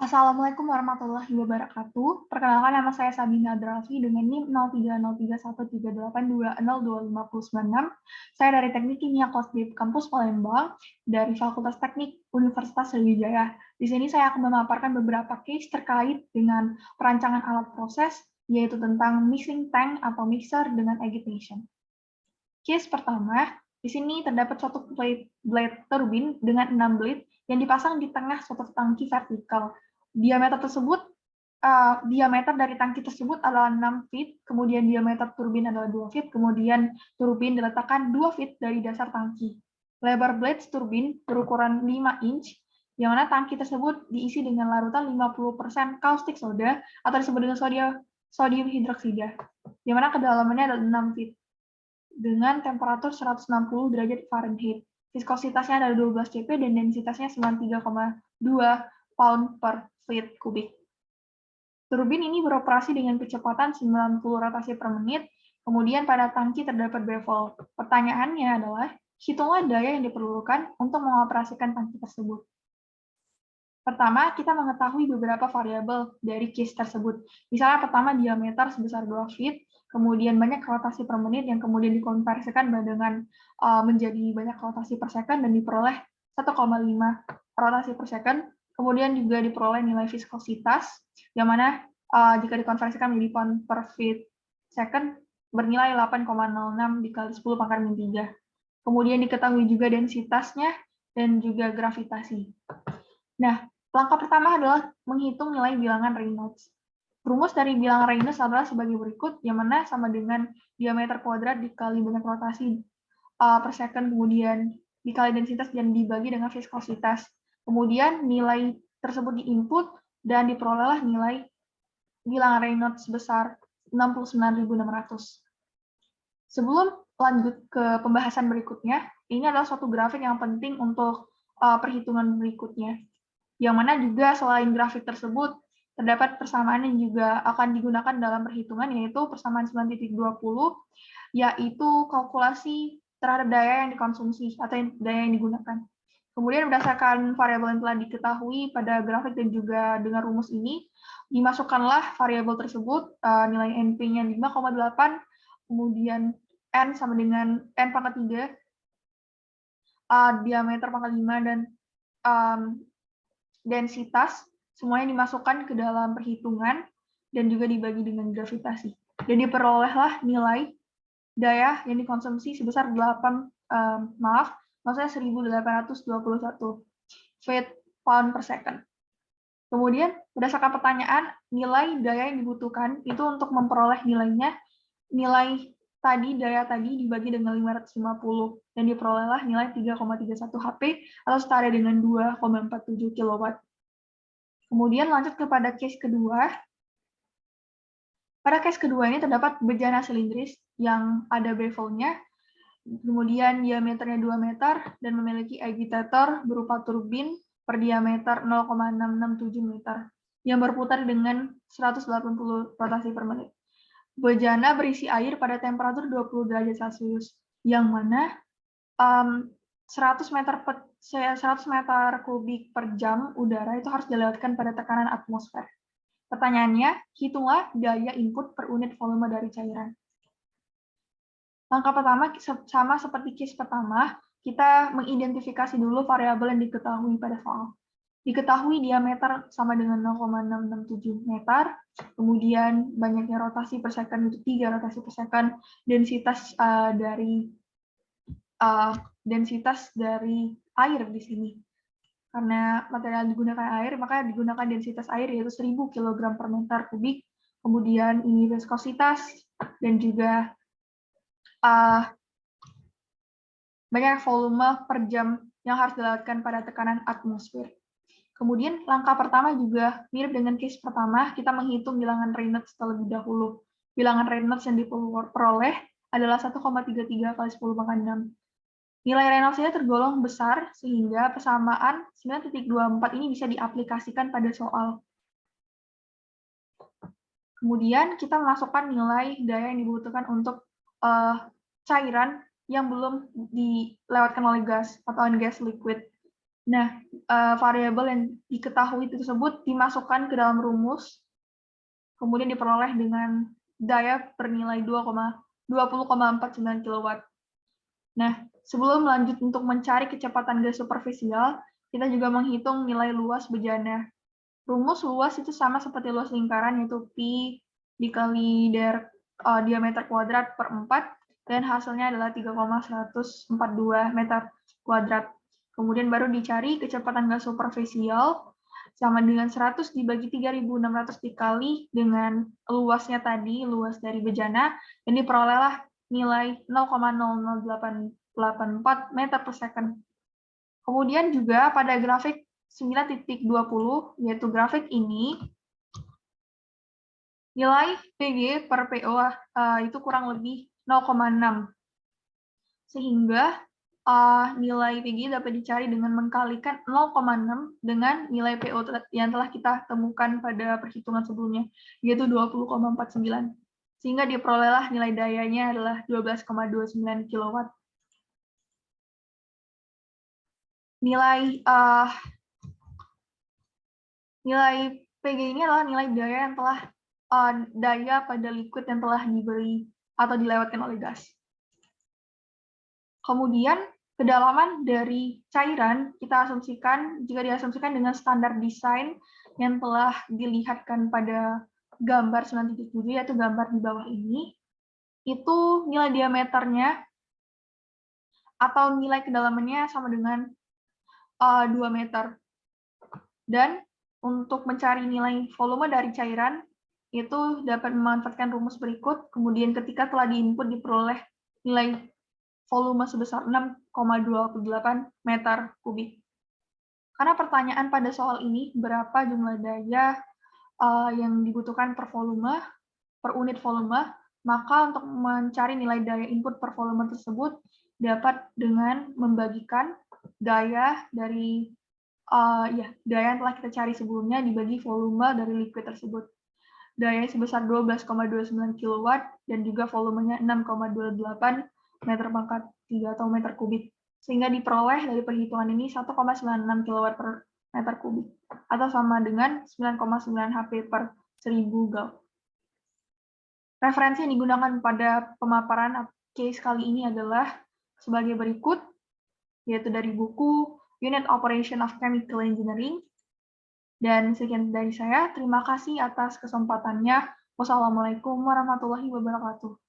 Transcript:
Assalamualaikum warahmatullahi wabarakatuh. Perkenalkan nama saya Sabina Adrafi dengan NIM 030313220256. Saya dari Teknik Kimia Kosbib Kampus Palembang dari Fakultas Teknik Universitas Sriwijaya. Di sini saya akan memaparkan beberapa case terkait dengan perancangan alat proses, yaitu tentang mixing tank atau mixer dengan agitation. Case pertama, di sini terdapat suatu blade turbine dengan 6 blade yang dipasang di tengah suatu tangki vertikal. Diameter dari tangki tersebut adalah 6 feet, kemudian diameter turbin adalah 2 feet, kemudian turbin diletakkan 2 feet dari dasar tangki. Lebar blades turbin berukuran 5 inch, yang mana tangki tersebut diisi dengan larutan 50% caustic soda atau disebut dengan sodium hidroksida, yang mana kedalamannya adalah 6 feet dengan temperatur 160 derajat Fahrenheit. Viskositasnya adalah 12 cp dan densitasnya 93,2 pound per feet kubik. Turbin ini beroperasi dengan kecepatan 90 rotasi per menit, kemudian pada tangki terdapat bevel. Pertanyaannya adalah, hitunglah daya yang diperlukan untuk mengoperasikan tangki tersebut. Pertama, kita mengetahui beberapa variabel dari case tersebut. Misalnya pertama diameter sebesar 2 feet, kemudian banyak rotasi per menit yang kemudian dikonversikan dengan menjadi banyak rotasi per second dan diperoleh 1,5 rotasi per second. Kemudian juga diperoleh nilai viskositas, yang mana jika dikonversikan menjadi pound per feet second bernilai 8,06 dikali 10 pangkat min 3. Kemudian diketahui juga densitasnya dan juga gravitasi. Nah, langkah pertama adalah menghitung nilai bilangan Reynolds. Rumus dari bilangan Reynolds adalah sebagai berikut, yang mana sama dengan diameter kuadrat dikali banyak rotasi per second, kemudian dikali densitas dan dibagi dengan viskositas. Kemudian nilai tersebut diinput dan diperolehlah nilai bilangan Reynolds sebesar 69.600. Sebelum lanjut ke pembahasan berikutnya, ini adalah suatu grafik yang penting untuk perhitungan berikutnya, yang mana juga selain grafik tersebut, terdapat persamaan yang juga akan digunakan dalam perhitungan, yaitu persamaan 9.20, yaitu kalkulasi terhadap daya yang dikonsumsi atau daya yang digunakan. Kemudian berdasarkan variabel yang telah diketahui pada grafik dan juga dengan rumus ini, dimasukkanlah variabel tersebut, nilai NP-nya 5,8, kemudian N sama dengan N pangkat 3, diameter pangkat 5, dan densitas, semuanya dimasukkan ke dalam perhitungan dan juga dibagi dengan gravitasi. Dan diperolehlah nilai daya yang dikonsumsi sebesar 1.821 feet pound per second. Kemudian, berdasarkan pertanyaan, nilai daya yang dibutuhkan itu untuk memperoleh nilainya, nilai daya tadi dibagi dengan 550 dan diperolehlah nilai 3,31 HP atau setara dengan 2,47 kW. Kemudian lanjut kepada case kedua. Pada case kedua ini terdapat bejana silindris yang ada bevelnya, kemudian diameternya 2 meter dan memiliki agitator berupa turbin per diameter 0,667 meter yang berputar dengan 180 rotasi per menit. Bejana berisi air pada temperatur 20 derajat Celcius, yang mana 100 meter kubik per jam udara itu harus dilewatkan pada tekanan atmosfer. Pertanyaannya, hitunglah daya input per unit volume dari cairan. Langkah pertama, sama seperti case pertama, kita mengidentifikasi dulu variabel yang diketahui pada soal. Diketahui diameter sama dengan 0,667 meter, kemudian banyaknya rotasi per second itu 3 rotasi per second, densitas dari air di sini. Karena material digunakan air, maka digunakan densitas air yaitu 1000 kg per meter kubik, kemudian ini viskositas, dan juga banyak volume per jam yang harus dilewatkan pada tekanan atmosfer. Kemudian langkah pertama juga mirip dengan case pertama, kita menghitung bilangan Reynolds terlebih dahulu. Bilangan Reynolds yang diperoleh adalah 1,33 kali 10 pangkat 6. Nilai Reynolds-nya tergolong besar, sehingga persamaan 9.24 ini bisa diaplikasikan pada soal. Kemudian kita memasukkan nilai daya yang dibutuhkan untuk cairan yang belum dilewatkan oleh gas atau gas liquid. Nah, variabel yang diketahui tersebut dimasukkan ke dalam rumus, kemudian diperoleh dengan daya bernilai 20,49 kW. Nah, sebelum lanjut untuk mencari kecepatan gas superficial, kita juga menghitung nilai luas bejana. Rumus luas itu sama seperti luas lingkaran, yaitu pi dikali diameter kuadrat per 4, dan hasilnya adalah 3,142 meter kuadrat. Kemudian baru dicari kecepatan gas superficial, sama dengan 100 dibagi 3.600 dikali dengan luasnya tadi, luas dari bejana, dan diperolehlah nilai 0,00884 meter per second. Kemudian juga pada grafik 9.20, yaitu grafik ini, nilai PG per PO itu kurang lebih 0,6. Sehingga nilai PG dapat dicari dengan mengkalikan 0,6 dengan nilai PO yang telah kita temukan pada perhitungan sebelumnya, yaitu 20,49. Sehingga diperolehlah nilai dayanya adalah 12,29 kW. Nilai PG ini adalah nilai daya yang telah daya pada liquid yang telah diberi atau dilewatkan oleh gas. Kemudian kedalaman dari cairan kita asumsikan, jika diasumsikan dengan standar desain yang telah dilihatkan pada gambar 9.7, yaitu gambar di bawah ini, itu nilai diameternya atau nilai kedalamannya sama dengan 2 meter. Dan untuk mencari nilai volume dari cairan, itu dapat memanfaatkan rumus berikut, kemudian ketika telah diinput diperoleh nilai volume sebesar 6,28 meter kubik. Karena pertanyaan pada soal ini, berapa jumlah daya yang dibutuhkan per volume, per unit volume, maka untuk mencari nilai daya input per volume tersebut dapat dengan membagikan daya dari daya yang telah kita cari sebelumnya dibagi volume dari liquid tersebut. Daya sebesar 12,29 kW dan juga volumenya 6,28 meter pangkat 3 atau meter kubik. Sehingga diperoleh dari perhitungan ini 1,96 kW per meter kubik atau sama dengan 9,9 HP per 1000 Joule. Referensi yang digunakan pada pemaparan case kali ini adalah sebagai berikut, yaitu dari buku Unit Operation of Chemical Engineering. Dan sekian dari saya. Terima kasih atas kesempatannya. Wassalamualaikum warahmatullahi wabarakatuh.